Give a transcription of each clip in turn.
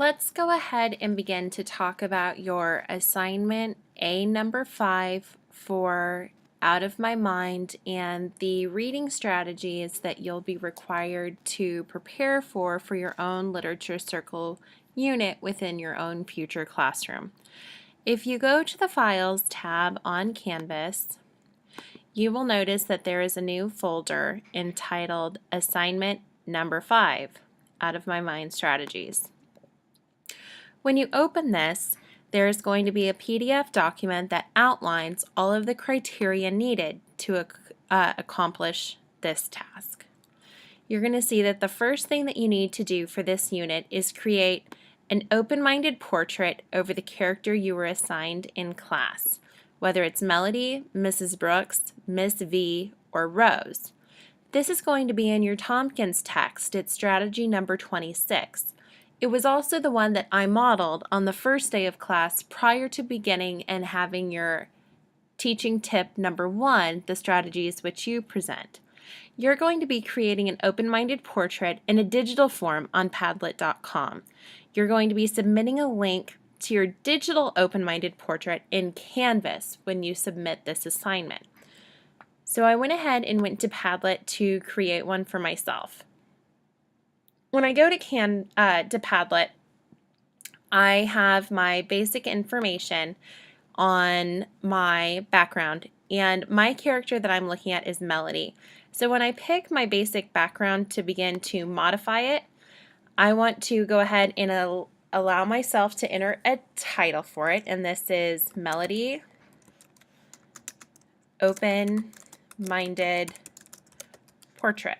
Let's go ahead and begin to talk about your assignment A number 5 for Out of My Mind and the reading strategies that you'll be required to prepare for your own literature circle unit within your own future classroom. If you go to the Files tab on Canvas, you will notice that there is a new folder entitled Assignment Number 5, Out of My Mind Strategies. When you open this, there is going to be a PDF document that outlines all of the criteria needed to accomplish this task. You're going to see that the first thing that you need to do for this unit is create an open-minded portrait over the character you were assigned in class, whether it's Melody, Mrs. Brooks, Miss V, or Rose. This is going to be in your Tompkins text. It's strategy number 26. It was also the one that I modeled on the first day of class prior to beginning and having your teaching tip number 1, the strategies which you present. You're going to be creating an open-minded portrait in a digital form on Padlet.com. You're going to be submitting a link to your digital open-minded portrait in Canvas when you submit this assignment. So I went ahead and went to Padlet to create one for myself. When I go to Padlet, I have my basic information on my background, and my character that I'm looking at is Melody. So when I pick my basic background to begin to modify it, I want to go ahead and allow myself to enter a title for it, and this is Melody Open-Minded Portrait.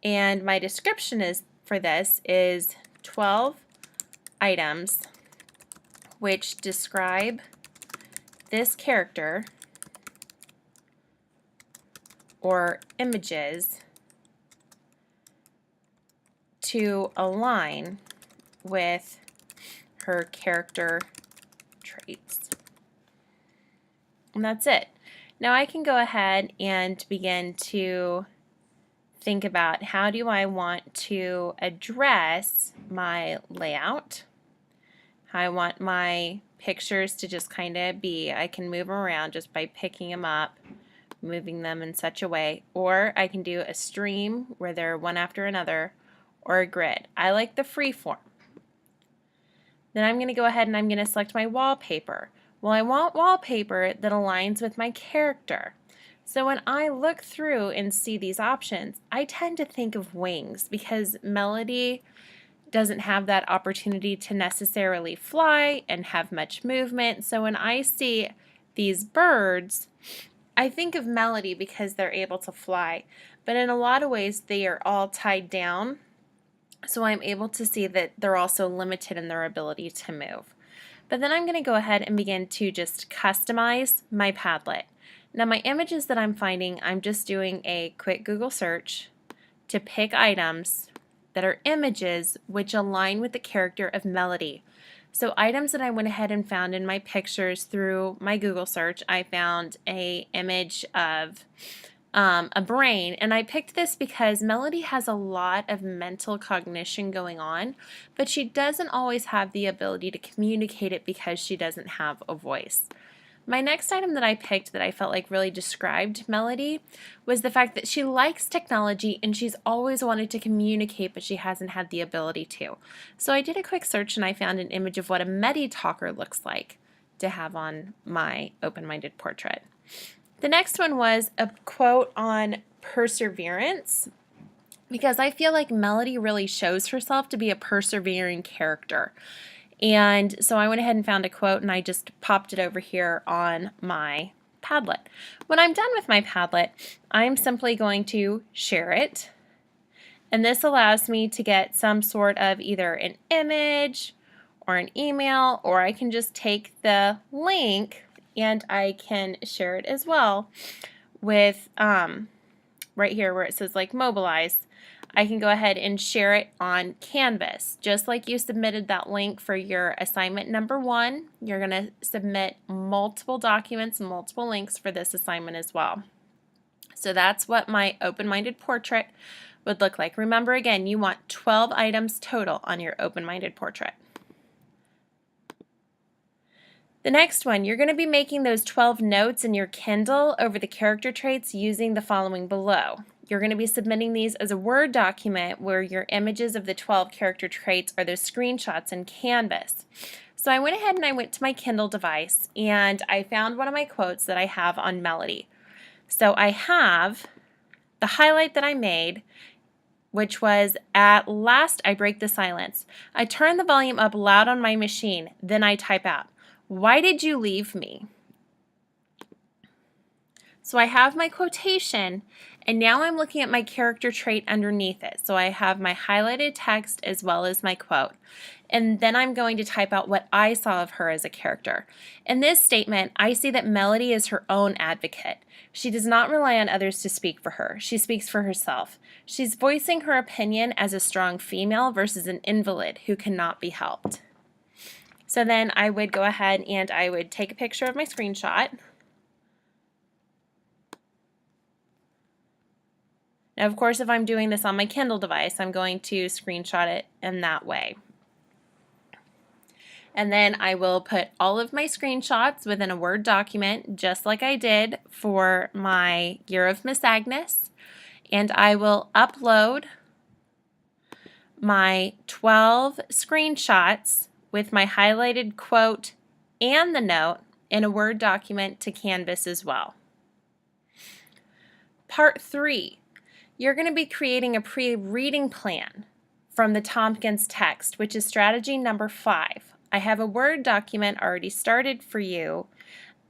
And my description for this is 12 items which describe this character or images to align with her character traits. And that's it. Now I can go ahead and begin to think about how do I want to address my layout, how I want my pictures to just kind of be. I can move them around just by picking them up, moving them in such a way, or I can do a stream where they're one after another, or a grid. I like the free form. Then I'm going to go ahead and I'm going to select my wallpaper. Well, I want wallpaper that aligns with my character. So when I look through and see these options, I tend to think of wings because Melody doesn't have that opportunity to necessarily fly and have much movement. So when I see these birds, I think of Melody because they're able to fly. But in a lot of ways, they are all tied down. So I'm able to see that they're also limited in their ability to move. But then I'm going to go ahead and begin to just customize my Padlet. Now my images that I'm finding, I'm just doing a quick Google search to pick items that are images which align with the character of Melody. So items that I went ahead and found in my pictures through my Google search, I found an image of a brain, and I picked this because Melody has a lot of mental cognition going on, but she doesn't always have the ability to communicate it because she doesn't have a voice. My next item that I picked that I felt like really described Melody was the fact that she likes technology and she's always wanted to communicate, but she hasn't had the ability to. So I did a quick search and I found an image of what a Medi-talker looks like to have on my open-minded portrait. The next one was a quote on perseverance, because I feel like Melody really shows herself to be a persevering character. And so I went ahead and found a quote and I just popped it over here on my Padlet. When I'm done with my Padlet, I'm simply going to share it. And this allows me to get some sort of either an image or an email, or I can just take the link and I can share it as well with right here where it says like mobilize. I can go ahead and share it on Canvas. Just like you submitted that link for your assignment number 1, you're going to submit multiple documents, multiple links for this assignment as well. So that's what my open-minded portrait would look like. Remember again, you want 12 items total on your open-minded portrait. The next one, you're going to be making those 12 notes in your Kindle over the character traits using the following below. You're going to be submitting these as a Word document where your images of the 12 character traits are those screenshots in Canvas. So I went ahead and I went to my Kindle device and I found one of my quotes that I have on Melody. So I have the highlight that I made, which was, "At last I break the silence. I turn the volume up loud on my machine, then I type out, 'Why did you leave me?'" So I have my quotation, and now I'm looking at my character trait underneath it. So I have my highlighted text as well as my quote. And then I'm going to type out what I saw of her as a character. In this statement, I see that Melody is her own advocate. She does not rely on others to speak for her. She speaks for herself. She's voicing her opinion as a strong female versus an invalid who cannot be helped. So then I would go ahead and I would take a picture of my screenshot. Now, of course, if I'm doing this on my Kindle device, I'm going to screenshot it in that way. And then I will put all of my screenshots within a Word document, just like I did for my Year of Miss Agnes. And I will upload my 12 screenshots with my highlighted quote and the note in a Word document to Canvas as well. Part 3. You're going to be creating a pre-reading plan from the Tompkins text, which is strategy number 5. I have a Word document already started for you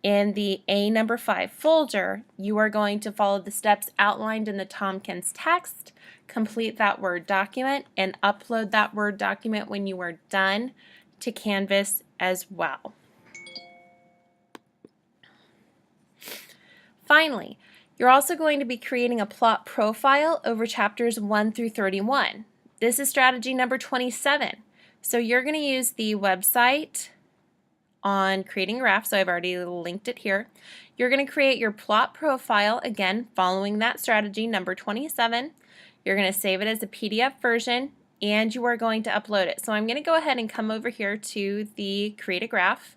in the A number 5 folder. You are going to follow the steps outlined in the Tompkins text, complete that Word document, and upload that Word document when you are done to Canvas as well. Finally, you're also going to be creating a plot profile over chapters 1 through 31. This is strategy number 27. So you're going to use the website on creating a graph, so I've already linked it here. You're going to create your plot profile, again, following that strategy number 27. You're going to save it as a PDF version, and you are going to upload it. So I'm going to go ahead and come over here to the Create a Graph.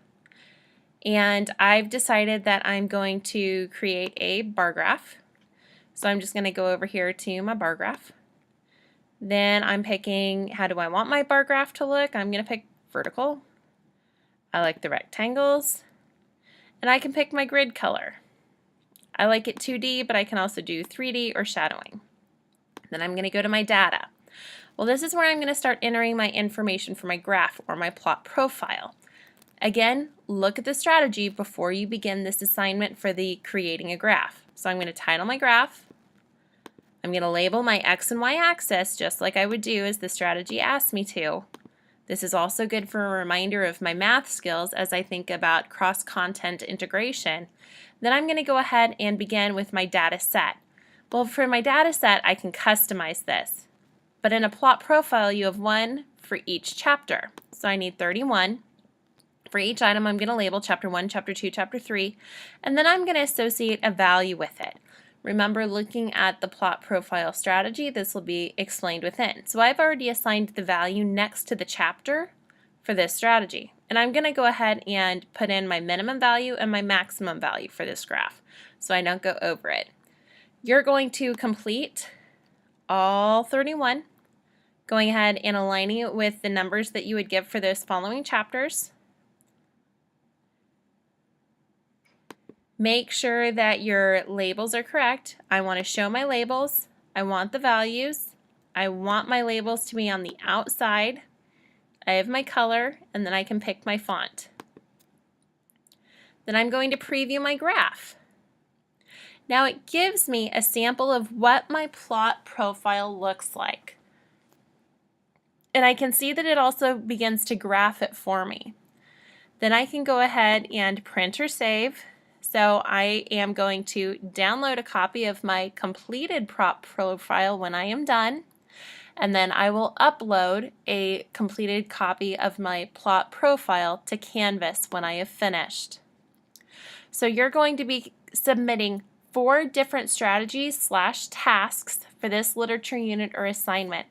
And I've decided that I'm going to create a bar graph. So I'm just going to go over here to my bar graph. Then I'm picking, how do I want my bar graph to look? I'm going to pick vertical. I like the rectangles. And I can pick my grid color. I like it 2D, but I can also do 3D or shadowing. Then I'm going to go to my data. Well, this is where I'm going to start entering my information for my graph or my plot profile. Again, look at the strategy before you begin this assignment for the creating a graph. So I'm going to title my graph. I'm going to label my X and Y axis just like I would do as the strategy asked me to. This is also good for a reminder of my math skills as I think about cross-content integration. Then I'm going to go ahead and begin with my data set. Well, for my data set, I can customize this. But in a plot profile, you have one for each chapter. So I need 31. For each item, I'm going to label chapter 1, chapter 2, chapter 3, and then I'm going to associate a value with it. Remember, looking at the plot profile strategy, this will be explained within. So I've already assigned the value next to the chapter for this strategy. And I'm going to go ahead and put in my minimum value and my maximum value for this graph so I don't go over it. You're going to complete all 31, going ahead and aligning it with the numbers that you would give for those following chapters. Make sure that your labels are correct. I want to show my labels. I want the values. I want my labels to be on the outside. I have my color, and then I can pick my font. Then I'm going to preview my graph. Now it gives me a sample of what my plot profile looks like. And I can see that it also begins to graph it for me. Then I can go ahead and print or save. So I am going to download a copy of my completed plot profile when I am done, and then I will upload a completed copy of my plot profile to Canvas when I have finished. So you're going to be submitting 4 different strategies/tasks for this literature unit or assignment.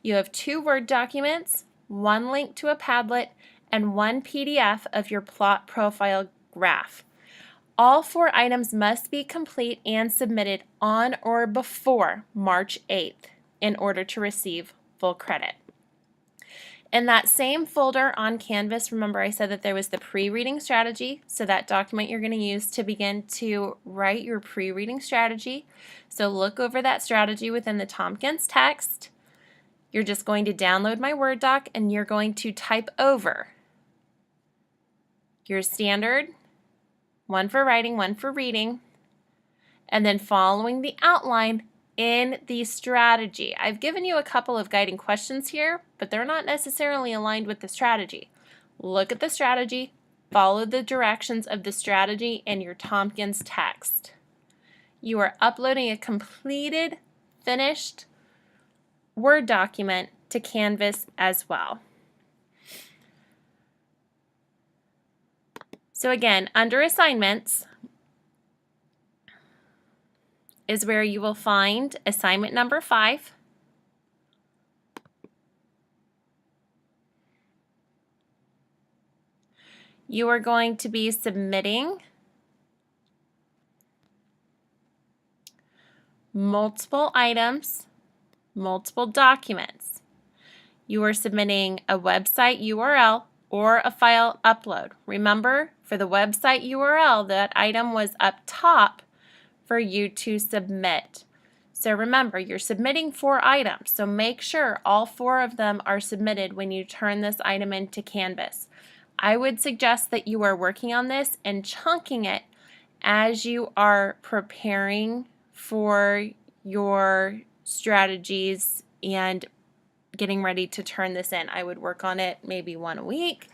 You have 2 Word documents, 1 link to a Padlet, and 1 PDF of your plot profile graph. All 4 items must be complete and submitted on or before March 8th in order to receive full credit. In that same folder on Canvas, remember I said that there was the pre-reading strategy, so that document you're going to use to begin to write your pre-reading strategy. So look over that strategy within the Tompkins text. You're just going to download my Word doc and you're going to type over your standard, 1 for writing, 1 for reading, and then following the outline in the strategy. I've given you a couple of guiding questions here, but they're not necessarily aligned with the strategy. Look at the strategy, follow the directions of the strategy in your Tompkins text. You are uploading a completed, finished Word document to Canvas as well. So again, under assignments is where you will find assignment number 5. You are going to be submitting multiple items, multiple documents. You are submitting a website URL or a file upload. Remember, for the website URL, that item was up top for you to submit. So remember, you're submitting 4 items, so make sure all 4 of them are submitted when you turn this item into Canvas. I would suggest that you are working on this and chunking it as you are preparing for your strategies and getting ready to turn this in. I would work on it maybe 1 a week,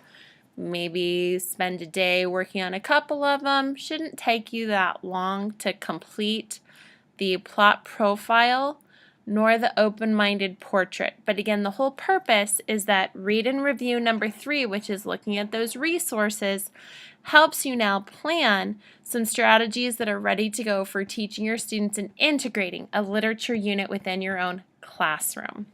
maybe spend a day working on a couple of them. Shouldn't take you that long to complete the plot profile nor the open-minded portrait. But again, the whole purpose is that read and review number 3, which is looking at those resources, helps you now plan some strategies that are ready to go for teaching your students and integrating a literature unit within your own classroom.